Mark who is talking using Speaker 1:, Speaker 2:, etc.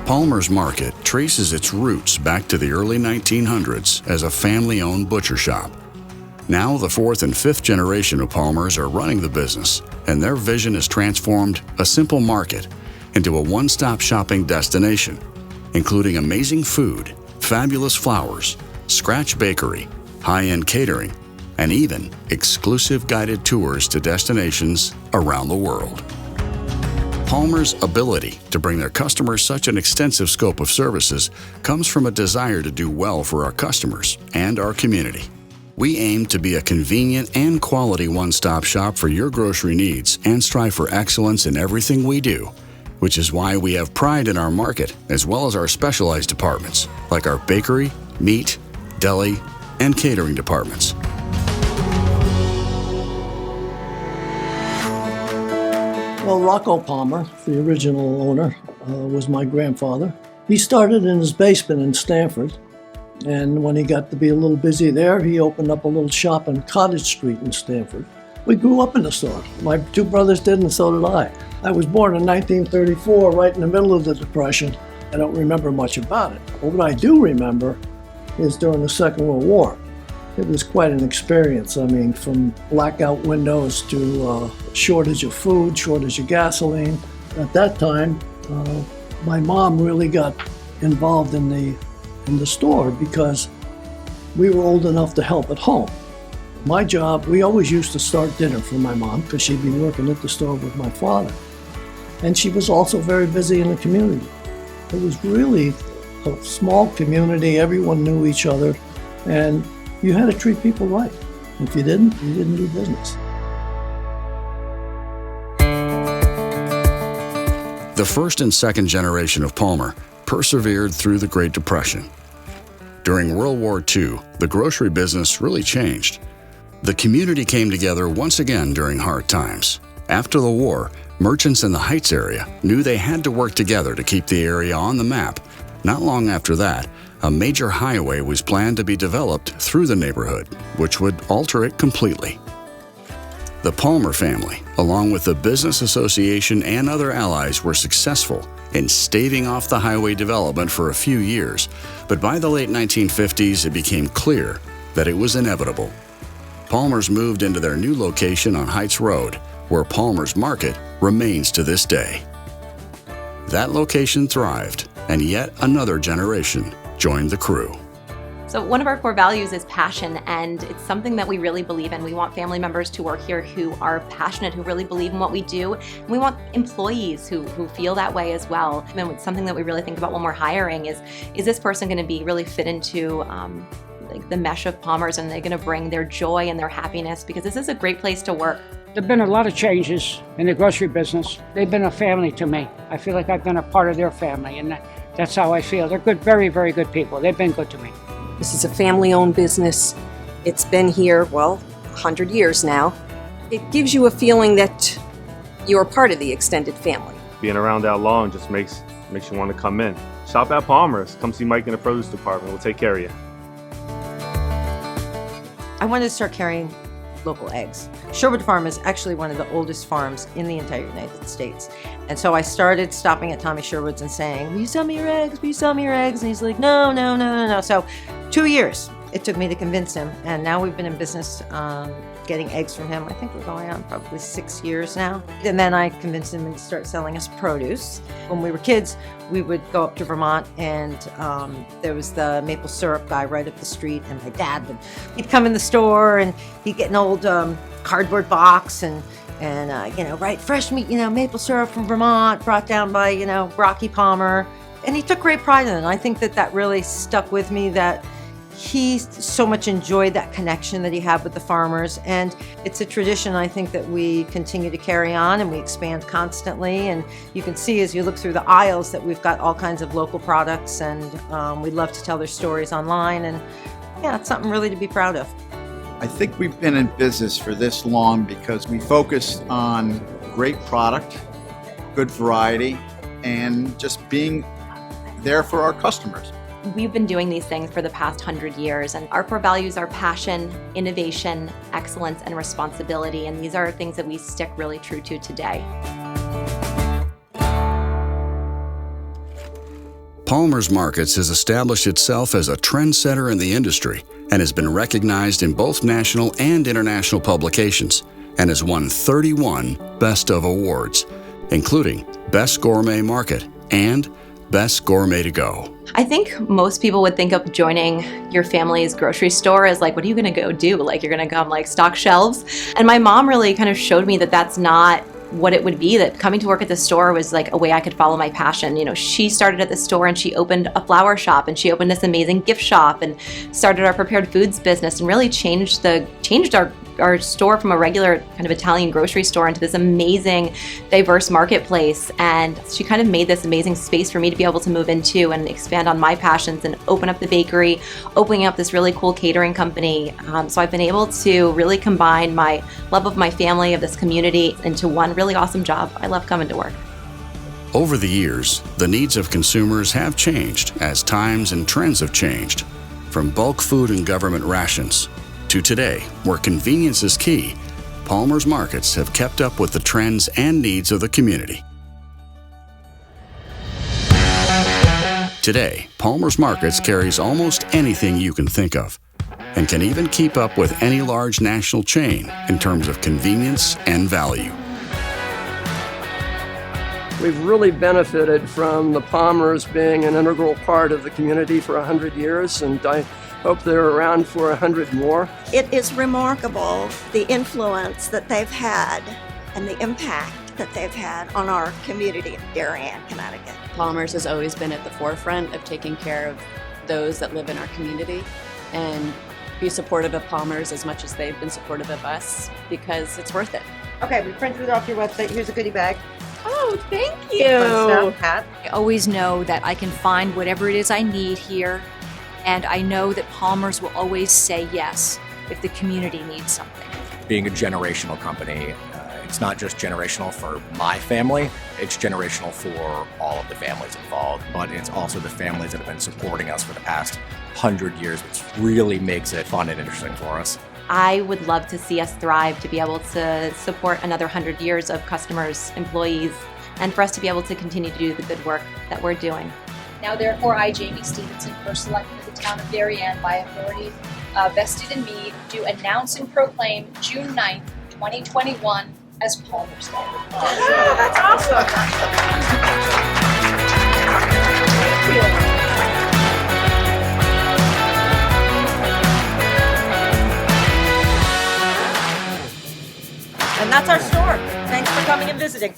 Speaker 1: Palmer's Market traces its roots back to the early 1900s as a family-owned butcher shop. Now the fourth and fifth generation of Palmers are running the business, and their vision has transformed a simple market into a one-stop shopping destination, including amazing food, fabulous flowers, scratch bakery, high-end catering, and even exclusive guided tours to destinations around the world. Palmer's ability to bring their customers such an extensive scope of services comes from a desire to do well for our customers and our community. We aim to be a convenient and quality one-stop shop for your grocery needs and strive for excellence in everything we do, which is why we have pride in our market as well as our specialized departments like our bakery, meat, deli, and catering departments.
Speaker 2: Well, Rocco Palmer, the original owner, was my grandfather. He started in his basement in Stamford, and when he got to be a little busy there, he opened up a little shop on Cottage Street in Stamford. We grew up in the store. My two brothers did, and so did I. I was born in 1934, right in the middle of the Depression. I don't remember much about it. But what I do remember is during the Second World War. It was quite an experience. I mean, from blackout windows to shortage of food, shortage of gasoline. At that time, my mom really got involved in the store because we were old enough to help at home. My job, we always used to start dinner for my mom because she'd be working at the store with my father. And she was also very busy in the community. It was really a small community. Everyone knew each other, and you had to treat people right. If you didn't do business.
Speaker 1: The first and second generation of Palmer persevered through the Great Depression. During World War II, the grocery business really changed. The community came together once again during hard times. After the war, merchants in the Heights area knew they had to work together to keep the area on the map. Not long after that, a major highway was planned to be developed through the neighborhood, which would alter it completely. The Palmer family, along with the Business Association and other allies, were successful in staving off the highway development for a few years, but by the late 1950s, it became clear that it was inevitable. Palmer's moved into their new location on Heights Road, where Palmer's Market remains to this day. That location thrived, and yet another generation joined the crew.
Speaker 3: So one of our core values is passion, and it's something that we really believe in. We want family members to work here who are passionate, who really believe in what we do. And we want employees who feel that way as well. And it's something that we really think about when we're hiring is this person going to be really fit into like the mesh of Palmer's, and they're going to bring their joy and their happiness, because this is a great place to work.
Speaker 4: There have been a lot of changes in the grocery business. They've been a family to me. I feel like I've been a part of their family, and that's how I feel. They're good, very, very good people. They've been good to me.
Speaker 5: This is a family-owned business. It's been here, 100 years now. It gives you a feeling that you're part of the extended family.
Speaker 6: Being around that long just makes you want to come in. Shop at Palmer's. Come see Mike in the produce department. We'll take care of you.
Speaker 7: I wanted to start carrying local eggs. Sherwood Farm is actually one of the oldest farms in the entire United States. And so I started stopping at Tommy Sherwood's and saying, "Will you sell me your eggs? Will you sell me your eggs?" And he's like, no. So 2 years it took me to convince him. And now we've been in business getting eggs from him. I think we're going on probably 6 years now. And then I convinced him to start selling us produce. When we were kids, we would go up to Vermont, and there was the maple syrup guy right up the street, and my dad he'd come in the store and he'd get an old cardboard box and right, fresh meat, maple syrup from Vermont, brought down by, Rocky Palmer. And he took great pride in it. And I think that really stuck with me, that he so much enjoyed that connection that he had with the farmers. And it's a tradition, I think, that we continue to carry on, and we expand constantly. And you can see as you look through the aisles that we've got all kinds of local products, and we love to tell their stories online. And yeah, it's something really to be proud of.
Speaker 8: I think we've been in business for this long because we focus on great product, good variety, and just being there for our customers.
Speaker 3: We've been doing these things for the past 100 years, and our core values are passion, innovation, excellence, and responsibility, and these are things that we stick really true to today.
Speaker 1: Palmer's Markets has established itself as a trendsetter in the industry and has been recognized in both national and international publications and has won 31 Best of awards, including Best Gourmet Market and Best Gourmet to Go.
Speaker 3: I think most people would think of joining your family's grocery store as like, what are you gonna go do? Like, you're gonna come like stock shelves? And my mom really kind of showed me that that's not what it would be, that coming to work at the store was like a way I could follow my passion. You know, she started at the store and she opened a flower shop and she opened this amazing gift shop and started our prepared foods business and really changed our store from a regular kind of Italian grocery store into this amazing, diverse marketplace. And she kind of made this amazing space for me to be able to move into and expand on my passions and open up the bakery, opening up this really cool catering company. So I've been able to really combine my love of my family, of this community, into one really awesome job. I love coming to work.
Speaker 1: Over the years, the needs of consumers have changed as times and trends have changed. From bulk food and government rations to today, where convenience is key, Palmer's Markets have kept up with the trends and needs of the community. Today, Palmer's Markets carries almost anything you can think of and can even keep up with any large national chain in terms of convenience and value.
Speaker 9: We've really benefited from the Palmers being an integral part of the community for 100 years, and I hope they're around for 100 more.
Speaker 10: It is remarkable the influence that they've had and the impact that they've had on our community in Darien, Connecticut.
Speaker 11: Palmer's has always been at the forefront of taking care of those that live in our community and be supportive of Palmer's as much as they've been supportive of us, because it's worth it.
Speaker 7: Okay, we printed it off your website. Here's a goodie bag.
Speaker 11: Oh, thank
Speaker 7: Fun
Speaker 11: you.
Speaker 7: stuff, hat.
Speaker 12: I always know that I can find whatever it is I need here, and I know that Palmer's will always say yes if the community needs something.
Speaker 13: Being a generational company, it's not just generational for my family, it's generational for all of the families involved, but it's also the families that have been supporting us for the past 100 years, which really makes it fun and interesting for us.
Speaker 3: I would love to see us thrive, to be able to support another 100 years of customers, employees, and for us to be able to continue to do the good work that we're doing.
Speaker 14: Now therefore I, Jamie Stevenson, first selected of the town of Darien by authority vested in me, do announce and proclaim June 9th, 2021 as Palmer's Day.
Speaker 7: That's awesome. Thank you. And that's our store. Thanks for coming and visiting.